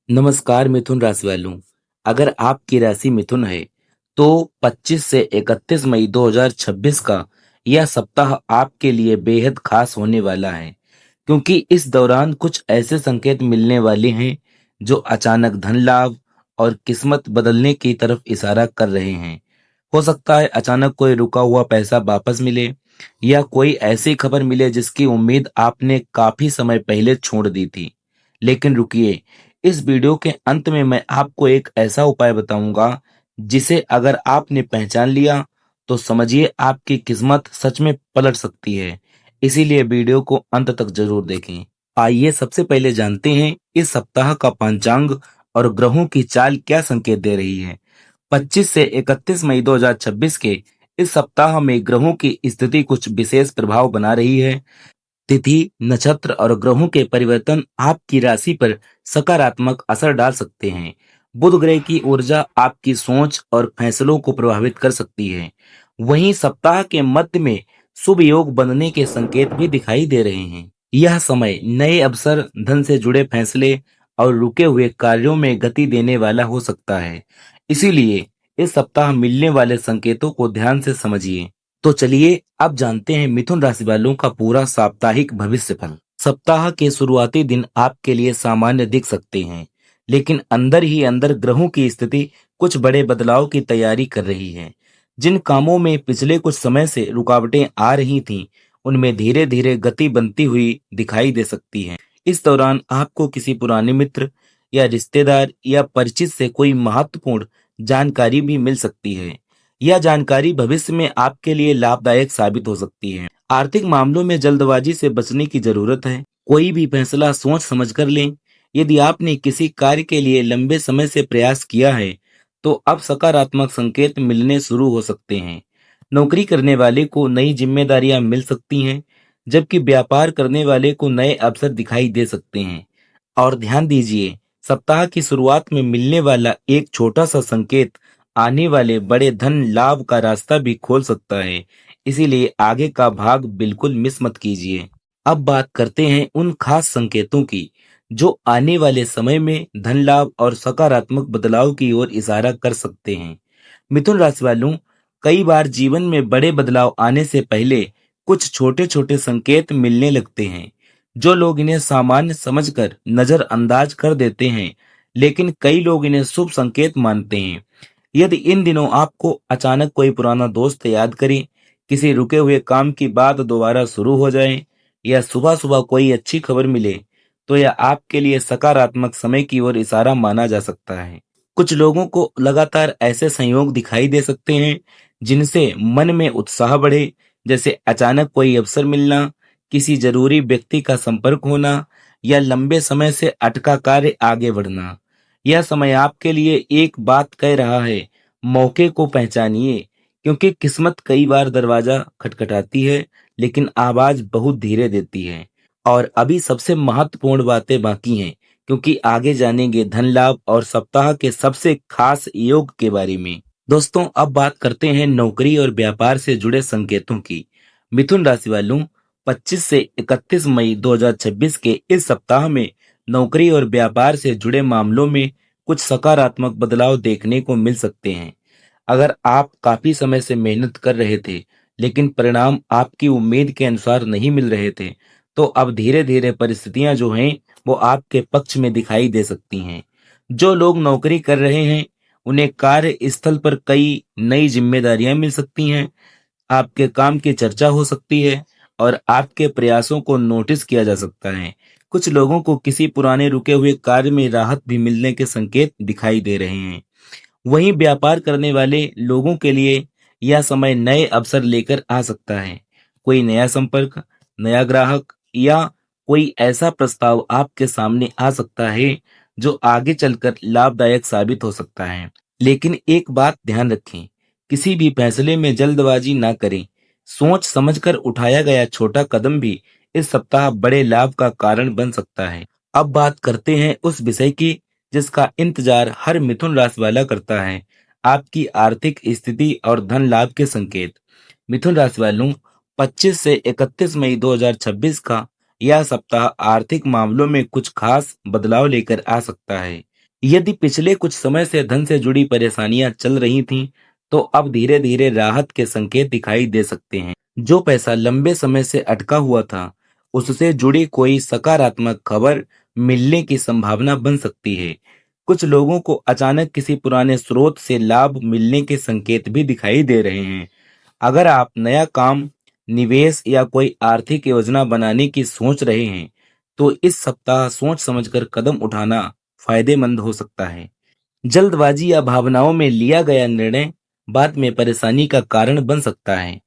नमस्कार मिथुन राशि वालों। अगर आपकी राशि मिथुन है तो 25 से 31 मई 2026 का यह सप्ताह आपके लिए बेहद खास होने वाला है, क्योंकि इस दौरान कुछ ऐसे संकेत मिलने वाले हैं जो अचानक धन लाभ और किस्मत बदलने की तरफ इशारा कर रहे हैं। हो सकता है अचानक कोई रुका हुआ पैसा वापस मिले या कोई ऐसी खबर मिले जिसकी उम्मीद आपने काफी समय पहले छोड़ दी थी। लेकिन रुकिए, इस वीडियो के अंत में मैं आपको एक ऐसा उपाय बताऊंगा जिसे अगर आपने पहचान लिया तो समझिए आपकी किस्मत सच में पलट सकती है। इसीलिए वीडियो को अंत तक जरूर देखें। आइए सबसे पहले जानते हैं इस सप्ताह का पंचांग और ग्रहों की चाल क्या संकेत दे रही है। 25 से 31 मई 2026 के इस सप्ताह में ग्रहों की स्थिति कुछ विशेष प्रभाव बना रही है। तिथि, नक्षत्र और ग्रहों के परिवर्तन आपकी राशि पर सकारात्मक असर डाल सकते हैं। बुध ग्रह की ऊर्जा आपकी सोच और फैसलों को प्रभावित कर सकती है। वहीं सप्ताह के मध्य में शुभ योग बनने के संकेत भी दिखाई दे रहे हैं। यह समय नए अवसर, धन से जुड़े फैसले और रुके हुए कार्यों में गति देने वाला हो सकता है। इसीलिए इस सप्ताह मिलने वाले संकेतों को ध्यान से समझिए। तो चलिए अब जानते हैं मिथुन राशि वालों का पूरा साप्ताहिक भविष्य फल। सप्ताह के शुरुआती दिन आपके लिए सामान्य दिख सकते हैं, लेकिन अंदर ही अंदर ग्रहों की स्थिति कुछ बड़े बदलाव की तैयारी कर रही है। जिन कामों में पिछले कुछ समय से रुकावटें आ रही थीं, उनमें धीरे धीरे गति बनती हुई दिखाई दे सकती है। इस दौरान आपको किसी पुराने मित्र या रिश्तेदार या परिचित से कोई महत्वपूर्ण जानकारी भी मिल सकती है। यह जानकारी भविष्य में आपके लिए लाभदायक साबित हो सकती है। आर्थिक मामलों में जल्दबाजी से बचने की जरूरत है। कोई भी फैसला सोच समझ कर लें। यदि आपने किसी कार्य के लिए लंबे समय से प्रयास किया है, तो अब सकारात्मक संकेत मिलने शुरू हो सकते हैं। नौकरी करने वाले को नई जिम्मेदारियां मिल सकती हैं, जबकि व्यापार करने वाले को नए अवसर दिखाई दे सकते हैं। और ध्यान दीजिए, सप्ताह की शुरुआत में मिलने वाला एक छोटा सा संकेत आने वाले बड़े धन लाभ का रास्ता भी खोल सकता है। इसीलिए आगे का भाग बिल्कुल मिस मत कीजिए। अब बात करते हैं उन खास संकेतों की जो आने वाले समय में धन लाभ और सकारात्मक बदलाव की ओर इशारा कर सकते हैं। मिथुन राशि वालों, कई बार जीवन में बड़े बदलाव आने से पहले कुछ छोटे छोटे संकेत मिलने लगते हैं। जो लोग इन्हें सामान्य समझकर नजरअंदाज कर देते हैं, लेकिन कई लोग इन्हें शुभ संकेत मानते हैं। यदि इन दिनों आपको अचानक कोई पुराना दोस्त याद करे, किसी रुके हुए काम की बात दोबारा शुरू हो जाए या सुबह सुबह कोई अच्छी खबर मिले, तो यह आपके लिए सकारात्मक समय की ओर इशारा माना जा सकता है। कुछ लोगों को लगातार ऐसे संयोग दिखाई दे सकते हैं जिनसे मन में उत्साह बढ़े, जैसे अचानक कोई अवसर मिलना, किसी जरूरी व्यक्ति का संपर्क होना या लंबे समय से अटका कार्य आगे बढ़ना। यह समय आपके लिए एक बात कह रहा है, मौके को पहचानिए, क्योंकि किस्मत कई बार दरवाजा खटखटाती है, लेकिन आवाज बहुत धीरे देती है। और अभी सबसे महत्वपूर्ण बातें बाकी हैं, क्योंकि आगे जानेंगे धन लाभ और सप्ताह के सबसे खास योग के बारे में। दोस्तों, अब बात करते हैं नौकरी और व्यापार से जुड़े संकेतों की। मिथुन राशि वालों, 25 से 31 मई 2026 के इस सप्ताह में नौकरी और व्यापार से जुड़े मामलों में कुछ सकारात्मक बदलाव देखने को मिल सकते हैं। अगर आप काफी समय से मेहनत कर रहे थे, लेकिन परिणाम आपकी उम्मीद के अनुसार नहीं मिल रहे थे, तो अब धीरे धीरे परिस्थितियां जो हैं वो आपके पक्ष में दिखाई दे सकती हैं। जो लोग नौकरी कर रहे हैं, उन्हें कार्य स्थल पर कई नई जिम्मेदारियां मिल सकती हैं। आपके काम की चर्चा हो सकती है और आपके प्रयासों को नोटिस किया जा सकता है। कुछ लोगों को किसी पुराने रुके हुए कार्य में राहत भी मिलने के संकेत दिखाई दे रहे हैं। वहीं व्यापार करने वाले लोगों के लिए यह समय नए अवसर लेकर आ सकता है। कोई नया संपर्क, नया ग्राहक या कोई ऐसा प्रस्ताव आपके सामने आ सकता है जो आगे चलकर लाभदायक साबित हो सकता है। लेकिन एक बात ध्यान रखें, किसी भी फैसले में जल्दबाजी ना करें। सोच समझकर उठाया गया छोटा कदम भी इस सप्ताह बड़े लाभ का कारण बन सकता है। अब बात करते हैं उस विषय की जिसका इंतजार हर मिथुन राशि वाला करता है, आपकी आर्थिक स्थिति और धन लाभ के संकेत। मिथुन राशि वालों, 25 से 31 मई 2026 का यह सप्ताह आर्थिक मामलों में कुछ खास बदलाव लेकर आ सकता है। यदि पिछले कुछ समय से धन से जुड़ी परेशानियां चल रही थीं, तो अब धीरे धीरे राहत के संकेत दिखाई दे सकते हैं। जो पैसा लंबे समय से अटका हुआ था, उससे जुड़ी कोई सकारात्मक खबर मिलने की संभावना बन सकती है। कुछ लोगों को अचानक किसी पुराने स्रोत से लाभ मिलने के संकेत भी दिखाई दे रहे हैं। अगर आप नया काम, निवेश या कोई आर्थिक योजना बनाने की सोच रहे हैं, तो इस सप्ताह सोच समझकर कदम उठाना फायदेमंद हो सकता है। जल्दबाजी या भावनाओं में लिया गया निर्णय बाद में परेशानी का कारण बन सकता है,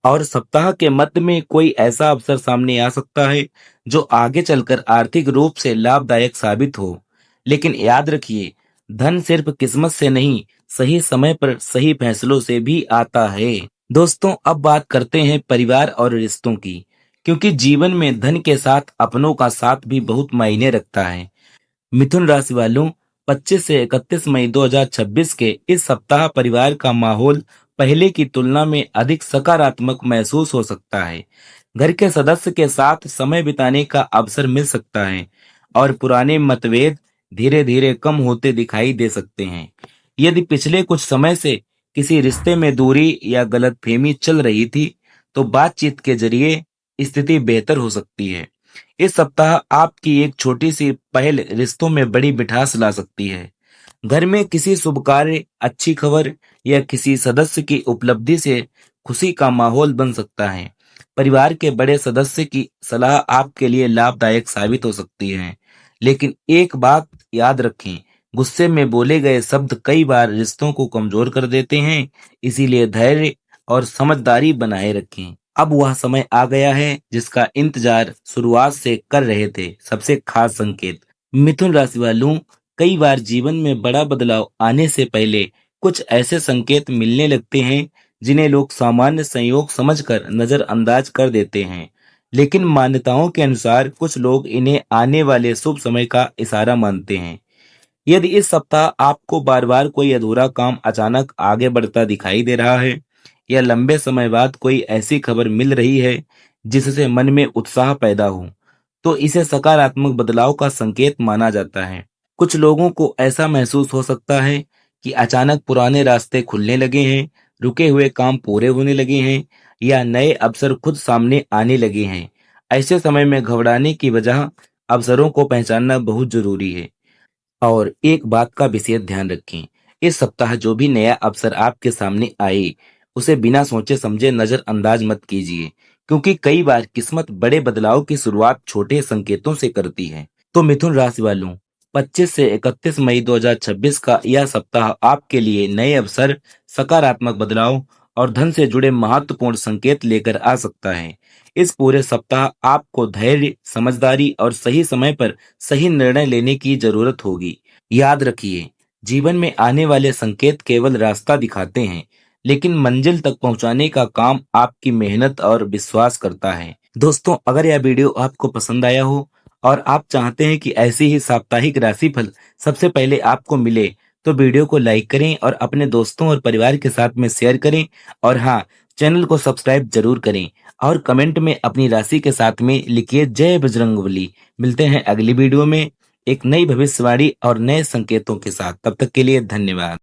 और सप्ताह के मध्य में कोई ऐसा अवसर सामने आ सकता है जो आगे चलकर आर्थिक रूप से लाभदायक साबित हो। लेकिन याद रखिए, धन सिर्फ किस्मत से नहीं, सही समय पर सही फैसलों से भी आता है। दोस्तों, अब बात करते हैं परिवार और रिश्तों की, क्योंकि जीवन में धन के साथ अपनों का साथ भी बहुत मायने रखता है। मिथुन राशि वालों, 25 से 31 मई 2026 के इस सप्ताह परिवार का माहौल पहले की तुलना में अधिक सकारात्मक महसूस हो सकता है। घर के सदस्य के साथ समय बिताने का अवसर मिल सकता है और पुराने मतभेद धीरे धीरे कम होते दिखाई दे सकते हैं। यदि पिछले कुछ समय से किसी रिश्ते में दूरी या गलतफहमी चल रही थी, तो बातचीत के जरिए स्थिति बेहतर हो सकती है। इस सप्ताह आपकी एक छोटी सी पहल रिश्तों में बड़ी मिठास ला सकती है। घर में किसी शुभ कार्य, अच्छी खबर या किसी सदस्य की उपलब्धि से खुशी का माहौल बन सकता है। परिवार के बड़े सदस्य की सलाह आपके लिए लाभदायक साबित हो सकती है। लेकिन एक बात याद रखें, गुस्से में बोले गए शब्द कई बार रिश्तों को कमजोर कर देते हैं, इसीलिए धैर्य और समझदारी बनाए रखें। अब वह समय आ गया है जिसका इंतजार शुरुआत से कर रहे थे। सबसे खास संकेत, मिथुन राशि वालों, कई बार जीवन में बड़ा बदलाव आने से पहले कुछ ऐसे संकेत मिलने लगते हैं जिन्हें लोग सामान्य संयोग समझकर नजरअंदाज कर देते हैं। लेकिन मान्यताओं के अनुसार कुछ लोग इन्हें आने वाले शुभ समय का इशारा मानते हैं। यदि इस सप्ताह आपको बार बार कोई अधूरा काम अचानक आगे बढ़ता दिखाई दे रहा है, या लंबे समय बाद कोई ऐसी खबर मिल रही है जिससे मन में उत्साह पैदा हो, तो इसे सकारात्मक बदलाव का संकेत माना जाता है। कुछ लोगों को ऐसा महसूस हो सकता है कि अचानक पुराने रास्ते खुलने लगे हैं, रुके हुए काम पूरे होने लगे हैं, या नए अवसर खुद सामने आने लगे हैं। ऐसे समय में घबराने की बजाय अवसरों को पहचानना बहुत जरूरी है। और एक बात का विशेष ध्यान रखें, इस सप्ताह जो भी नया अवसर आपके सामने आए, उसे बिना सोचे समझे नजरअंदाज मत कीजिए, क्योंकि कई बार किस्मत बड़े बदलाव की शुरुआत छोटे संकेतों से करती है। तो मिथुन राशि वालों, 25 से 31 मई 2026 का यह सप्ताह आपके लिए नए अवसर, सकारात्मक बदलाव और धन से जुड़े महत्वपूर्ण संकेत लेकर आ सकता है। इस पूरे सप्ताह आपको धैर्य, समझदारी और सही समय पर सही निर्णय लेने की जरूरत होगी। याद रखिए, जीवन में आने वाले संकेत केवल रास्ता दिखाते हैं, लेकिन मंजिल तक पहुंचाने का काम आपकी मेहनत और विश्वास करता है। दोस्तों, अगर यह वीडियो आपको पसंद आया हो और आप चाहते हैं कि ऐसी ही साप्ताहिक राशिफल सबसे पहले आपको मिले, तो वीडियो को लाइक करें और अपने दोस्तों और परिवार के साथ में शेयर करें। और हाँ, चैनल को सब्सक्राइब जरूर करें और कमेंट में अपनी राशि के साथ में लिखिए जय बजरंगबली। मिलते हैं अगली वीडियो में एक नई भविष्यवाणी और नए संकेतों के साथ। तब तक के लिए धन्यवाद।